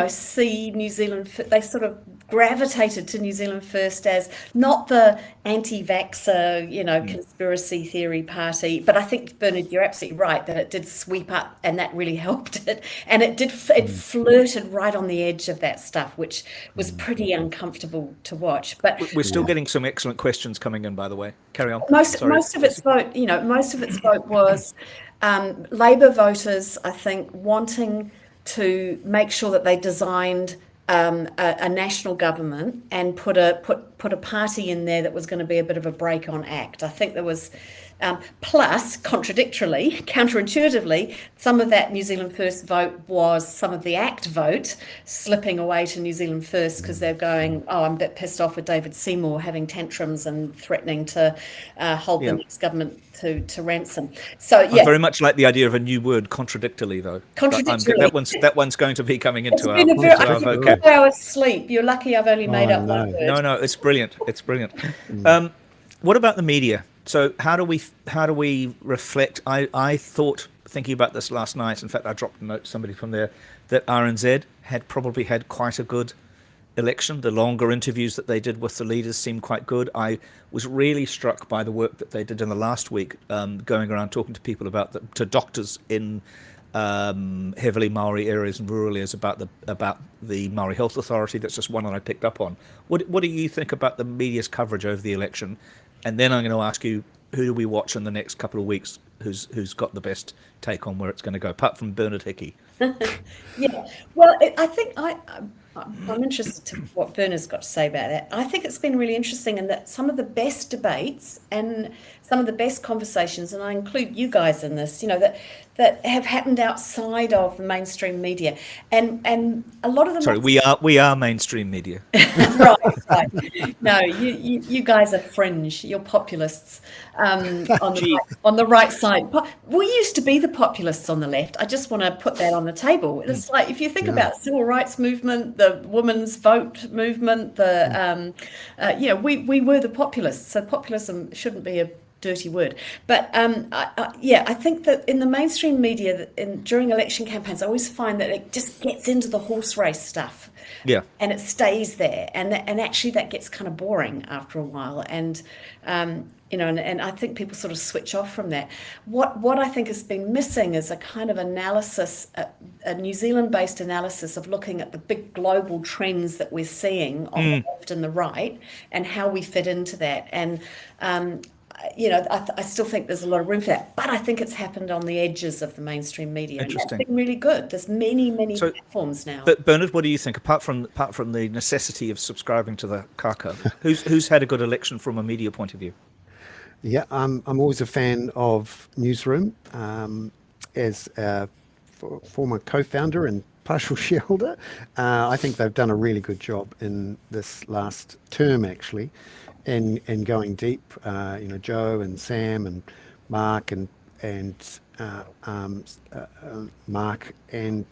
see New Zealand, they sort of gravitated to New Zealand First as not the anti-vaxxer, conspiracy theory party, but I think, Bernard, you're absolutely right that it did sweep up and that really helped it. And it flirted right on the edge of that stuff, which was pretty uncomfortable to watch. But we're still getting some excellent questions coming in, by the way. Carry on. Most of its vote was Labour voters, I think, wanting to make sure that they designed a national government and put a party in there that was going to be a bit of a break on ACT. I think there was, plus, contradictorily, counterintuitively, some of that New Zealand First vote was some of the ACT vote slipping away to New Zealand First because they're going, oh, I'm a bit pissed off with David Seymour having tantrums and threatening to hold the next government to ransom. So yeah, I very much like the idea of a new word, contradictorily, though. Contradictorily. That one's going to be coming into our vocab. 4 hours sleep. You're lucky I've only made up one word. No, it's brilliant. It's brilliant. What about the media? So how do we reflect? I thought, thinking about this last night, in fact, I dropped a note to somebody from there, that RNZ had probably had quite a good election. The longer interviews that they did with the leaders seemed quite good. I was really struck by the work that they did in the last week, going around talking to people to doctors in heavily Maori areas and rural areas about the Maori Health Authority. That's just one that I picked up on. What do you think about the media's coverage over the election? And then I'm going to ask you, who do we watch in the next couple of weeks who's got the best take on where it's going to go, apart from Bernard Hickey? Yeah, well, I think I'm interested to what Bernard's got to say about that. I think it's been really interesting in that some of the best debates and some of the best conversations, and I include you guys in this, that have happened outside of the mainstream media, and a lot of them. Sorry, we are mainstream media. right. No, you guys are fringe. You're populists on the right side. We used to be the populists on the left. I just want to put that on the table. It's like, if you think about civil rights movement, the women's vote movement, we were the populists. So populism shouldn't be a dirty word, but I think that in the mainstream media, during election campaigns, I always find that it just gets into the horse race stuff, and it stays there, and actually that gets kind of boring after a while, and and I think people sort of switch off from that. What I think has been missing is a kind of analysis, a New Zealand-based analysis of looking at the big global trends that we're seeing on the left and the right, and how we fit into that, and I still think there's a lot of room for that, but I think it's happened on the edges of the mainstream media. Interesting. And that's been really good. There's many platforms now. But Bernard, what do you think? Apart from the necessity of subscribing to the kaka, who's had a good election from a media point of view? Yeah, I'm always a fan of Newsroom. As a former co-founder and partial shareholder, I think they've done a really good job in this last term, actually. And going deep, Joe and Sam and Mark and Mark and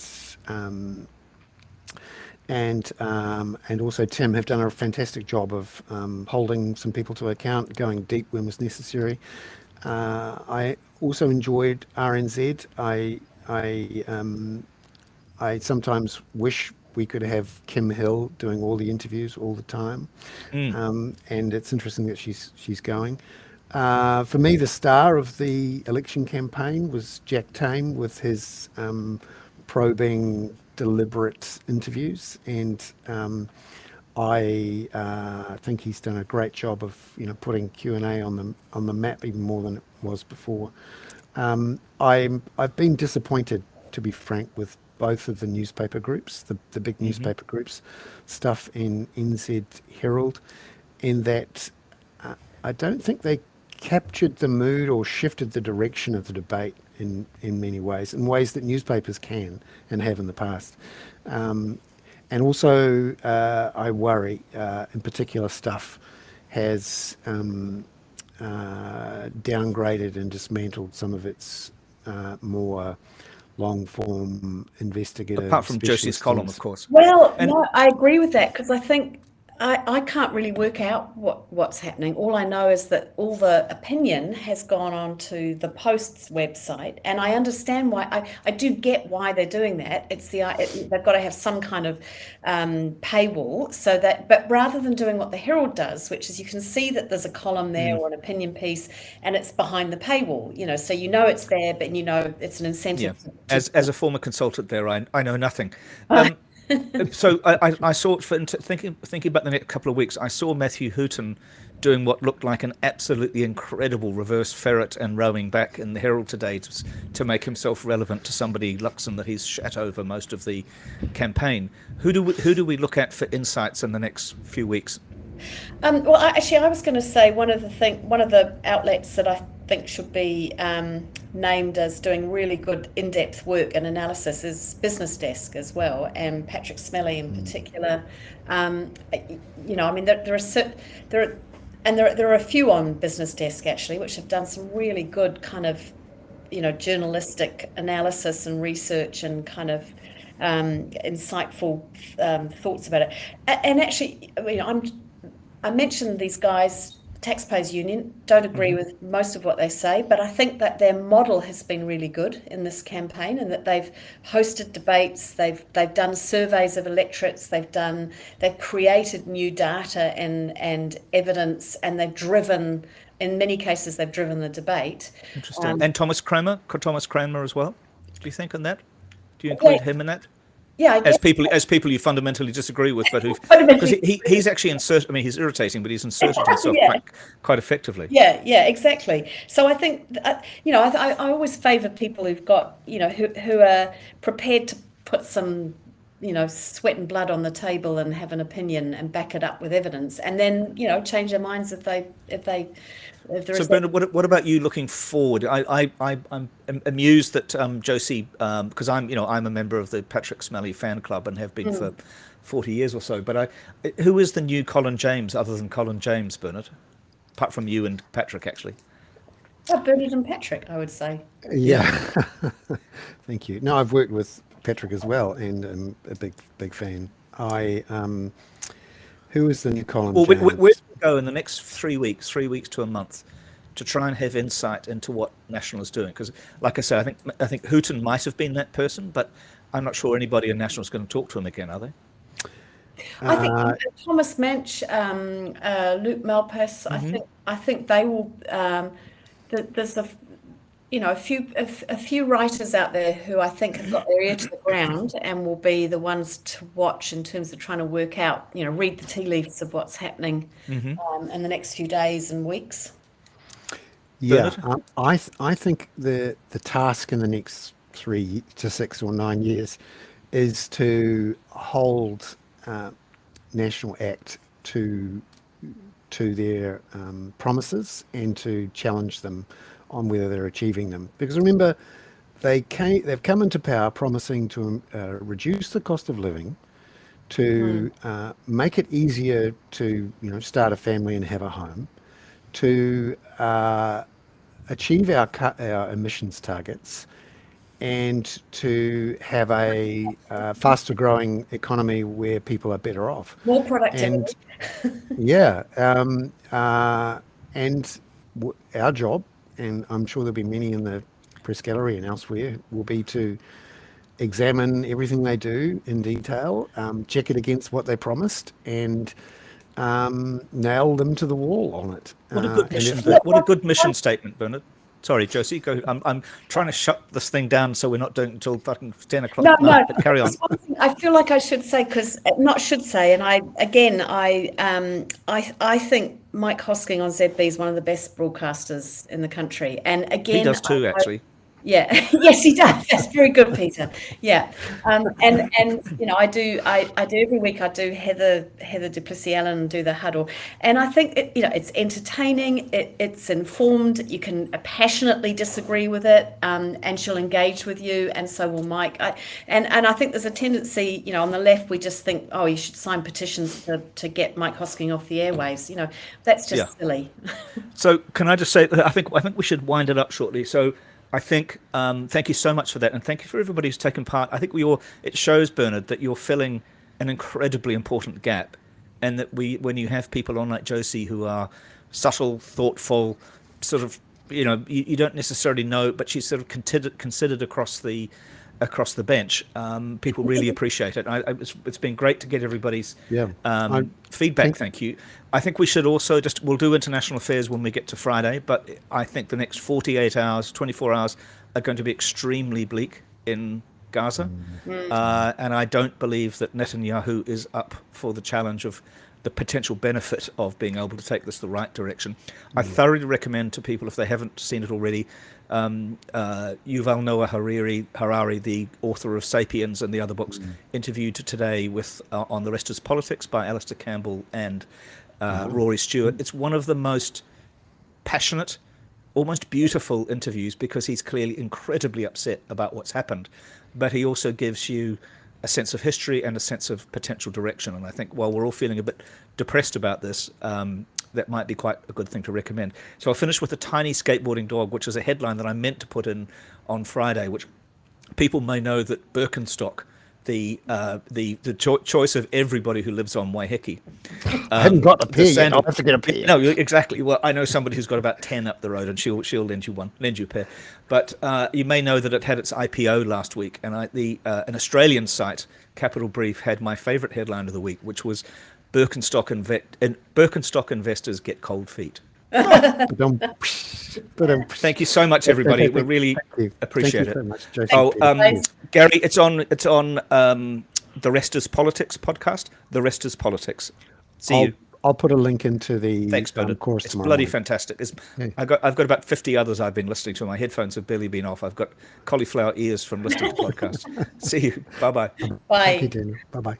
also Tim have done a fantastic job of holding some people to account, going deep when was necessary. I also enjoyed RNZ. I sometimes wish we could have Kim Hill doing all the interviews all the time, and it's interesting that she's going. For me, the star of the election campaign was Jack Tame with his probing, deliberate interviews, and I think he's done a great job of putting Q&A on the map even more than it was before. I've been disappointed, to be frank, with both of the newspaper groups, the big newspaper groups, stuff in NZ Herald, in that I don't think they captured the mood or shifted the direction of the debate in many ways, in ways that newspapers can and have in the past. And also, I worry, in particular, Stuff has downgraded and dismantled some of its more long-form investigative. Apart from Josie's column, of course. Well, no, I agree with that, because I think I can't really work out what's happening. All I know is that all the opinion has gone on to the Post's website, and I understand why. I do get why they're doing that. They've got to have some kind of paywall, so that. But rather than doing what the Herald does, which is you can see that there's a column there or an opinion piece, and it's behind the paywall. So it's there, but it's an incentive. Yeah. As a former consultant there, I know nothing. So I saw, thinking about the next couple of weeks, I saw Matthew Hooton doing what looked like an absolutely incredible reverse ferret and rowing back in the Herald today to make himself relevant to somebody Luxon that he's shat over most of the campaign. Who do we look at for insights in the next few weeks? Well, I was going to say one of the outlets that I think should be named as doing really good in-depth work and analysis is Business Desk as well, and Patrick Smelly in particular. There are a few on Business Desk actually, which have done some really good kind of journalistic analysis and research and kind of insightful thoughts about it. And actually, I mentioned these guys, Taxpayers Union, don't agree with most of what they say, but I think that their model has been really good in this campaign, and that they've hosted debates, they've done surveys of electorates, they've created new data and evidence, and in many cases they've driven the debate. Interesting. And Thomas Kramer as well. Do you think on that? Do you include him in that? Yeah, as people you fundamentally disagree with, but because he's actually inserted. I mean, he's irritating, but he's inserted himself quite effectively. Yeah, exactly. So I think I always favour people who've got who are prepared to put some sweat and blood on the table and have an opinion and back it up with evidence, and then change their minds if there So is. Bernard, what about you looking forward? I'm amused that Josie, because I'm a member of the Patrick Smelly fan club and have been for 40 years or so. But who is the new Colin James other than Colin James, Bernard? Apart from you and Patrick, actually. Bernard and Patrick, I would say. Yeah. Thank you. No, I've worked with Patrick as well, and I'm a big fan. Who is the new Colin James? Where do we go in the next 3 weeks to a month, to try and have insight into what National is doing? Because, like I say, I think Hooton might have been that person, but I'm not sure anybody in National is going to talk to him again, are they? I think Thomas Mensch, Luke Malpass. I think they will. There's a few writers out there who I think have got their ear to the ground and will be the ones to watch in terms of trying to work out, read the tea leaves of what's happening in the next few days and weeks. Yeah, I think the task in the next 3 to 6 or 9 years is to hold National Act to their promises and to challenge them on whether they're achieving them. Because remember, they've come into power promising to reduce the cost of living, to make it easier to start a family and have a home, to achieve our emissions targets, and to have a faster growing economy where people are better off. More productivity. And our job, and I'm sure there'll be many in the press gallery and elsewhere, will be to examine everything they do in detail, check it against what they promised, and nail them to the wall on it. What a good mission statement, Bernard. Sorry, Josie, go. I'm trying to shut this thing down so we're not doing it until fucking 10 o'clock at night. But carry on. I feel like I should say, and I think Mike Hosking on ZB is one of the best broadcasters in the country. And again, he does too, actually. Yeah, yes, he does. That's very good, Peter. Yeah, and I do every week. I do Heather Duplessis Allen do the huddle, and I think it's entertaining. It's informed. You can passionately disagree with it, and she'll engage with you, and so will Mike. And I think there's a tendency, on the left, we just think, oh, you should sign petitions to get Mike Hosking off the airwaves. That's just silly. So can I just say, I think we should wind it up shortly. So. I think, thank you so much for that. And thank you for everybody who's taken part. I think it shows, Bernard, that you're filling an incredibly important gap. And that when you have people on like Josie who are subtle, thoughtful, sort of, you don't necessarily know, but she's sort of considered across the bench. People really appreciate it. It's been great to get everybody's feedback. Thank you. I think we should also we'll do international affairs when we get to Friday, but I think the next 48 hours, 24 hours are going to be extremely bleak in Gaza. And I don't believe that Netanyahu is up for the challenge of the potential benefit of being able to take this the right direction. I thoroughly recommend to people, if they haven't seen it already, Yuval Noah Harari, the author of *Sapiens* and the other books, interviewed today with on The Rest is Politics by Alistair Campbell and Rory Stewart. It's one of the most passionate, almost beautiful interviews, because he's clearly incredibly upset about what's happened, but he also gives you a sense of history and a sense of potential direction. And I think while we're all feeling a bit depressed about this, that might be quite a good thing to recommend. So I'll finish with A Tiny Skateboarding Dog, which is a headline that I meant to put in on Friday, which people may know that Birkenstock, the choice of everybody who lives on Waiheke. I haven't got a pair yet. I'll have to get a pair. No, exactly. Well, I know somebody who's got about 10 up the road, and she'll lend you a pair. But you may know that it had its IPO last week, and an Australian site, Capital Brief, had my favourite headline of the week, which was Birkenstock investors get cold feet. Thank you so much, everybody. We really appreciate it. So much, Jason. Gary, it's on The Rest is Politics podcast. The Rest is Politics. See you. I'll put a link into the course It's tomorrow bloody morning. Fantastic. I've got about 50 others I've been listening to. My headphones have barely been off. I've got cauliflower ears from listening to podcasts. See you. Bye-bye. Bye. Thank you, Daniel. Bye-bye.